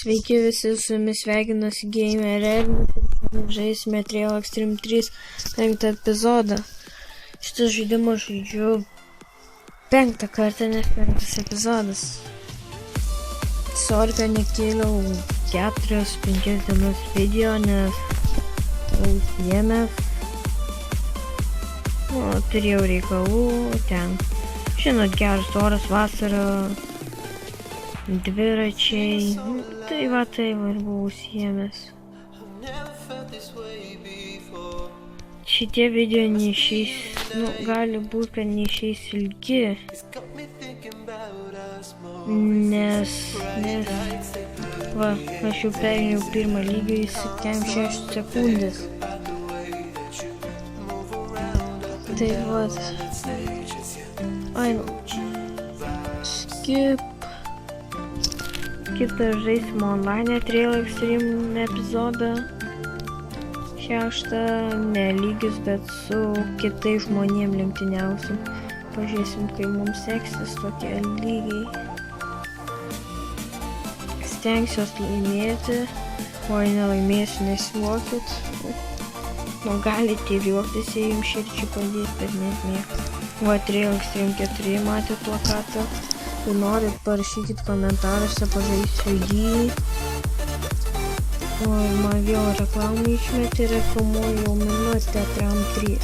Sveiki visi, su jumis sveikinasi Gamer ir žaisime Trail Extreme 3 5 epizodą. Šitą žaidimą žaidžiu 5 kartą, nes 5 epizodas. Sorry, kad nekėliau 4-5 dienos video, nes užsiėmęs. Turėjau reikalų ten. Žinot, geras oras, vasara, dviračiai. Tai va ir buvau užsiėmęs. Šitie video neišeis, gali būti, kad neišeis ilgi. Nes va, aš jau perėjau pirmą lygį į 76 sekundės. Tai va. Skip. Kitą žaisime online Trail Extreme epizodą. 6, ne lygis, bet su kitais žmonėm lenktyniausim. Pažiūrėsim, kai mums seksis tokie lygiai. Stengsiuos laimėti, o nelaimėsiu, nesijuokit. Galite ir juoktis, jei jums širdžiai padės, bet nesmėg. Va, Trail Extreme 4 matė plakatą. Jei norit, parašykit komentaruose, pažaisiu jį. O ir man vėl reklamą išmetė, reklamuoju jau minutę Tram 3.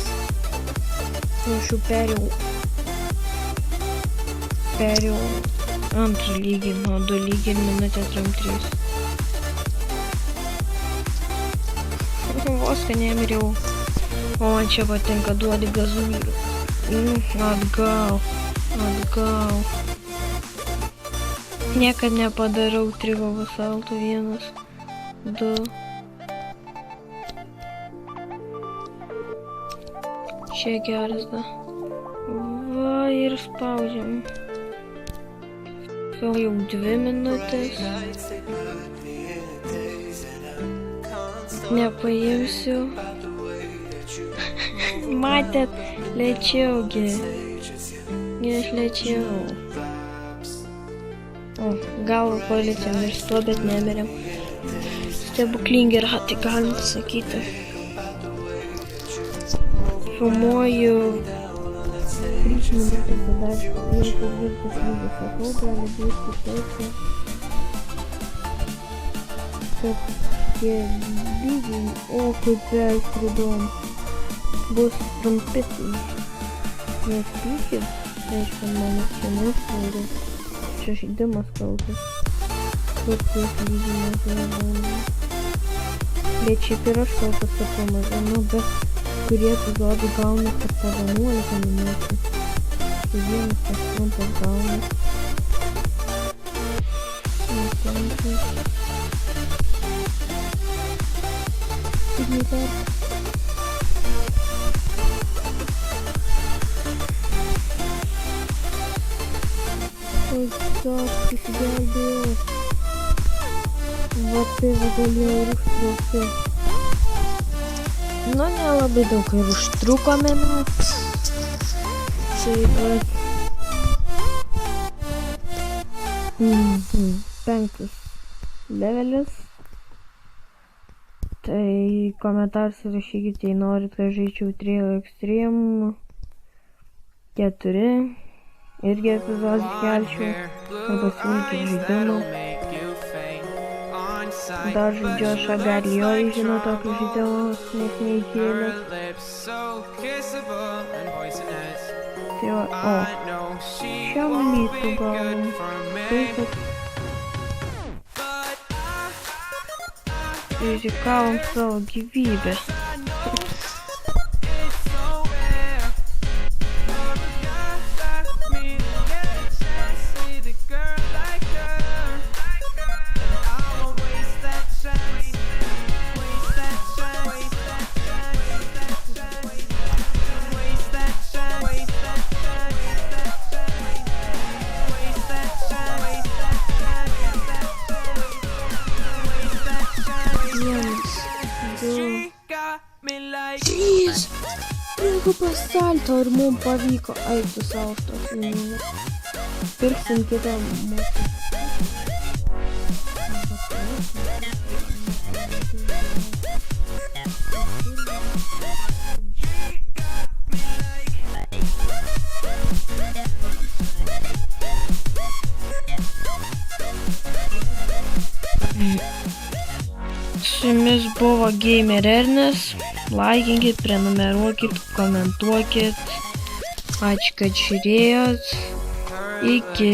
Aš jau perėjau antrą lygį, 2 lygį ir minutę Tram 3. Vos, kad nemiriau. O man čia patinka, duodi gazų. Atgal. Niekad nepadarau trigubų saltų. 1, 2. Čia geras, da. Va, ir spaudžiam. Jau 2 minutės. Nepaimsiu. Matėt, lėčiaugi. Aš lėčiau. Gal policija mirs tuo, bet nemirėm. Stebuklingi ratai, galim pasakyti. Filmuoju 3 minutės, tada aš jau virtus lygį sakau, gali būti taip, kad tie lygiai, kaip perskridom, bus trumpitai. Nes pykit, reiškia, manas čia nesvaudė. Čia žaidimas kaltas. Kur tiek lygiai nežaidžiama. Bet šiaip ir aš kaltas sakau mažai, bet kurie epizodai gauna per 11 minučių. Tai vienas tas trumpas gauna. Įsigelbėjau. Va tai galėjau ir užtrukti. Nelabai daug ir užtrukome mes. Šiaip vat. 5 levelis. Tai komentarus rašykite, jei norit, kad žaičiau Trail Extreme 4. Irgi epizodį kelčiau, arba siūlyti žaidimą. Dar žaidžiu aš Agarijoj, žinau tokį žaidimą, nes neįkėlęs. Tai va, šiam mytų galim. Tai, kad rizikavom savo gyvybę. Jeigu pasalto ir mums pavyko eiti savo tos linijos. Pirksim kitą mūsų. Su jumis buvo Gamer Ernest. Laikinkit, prenumeruokit, komentuokit. Ačiū, kad žiūrėjot. Iki.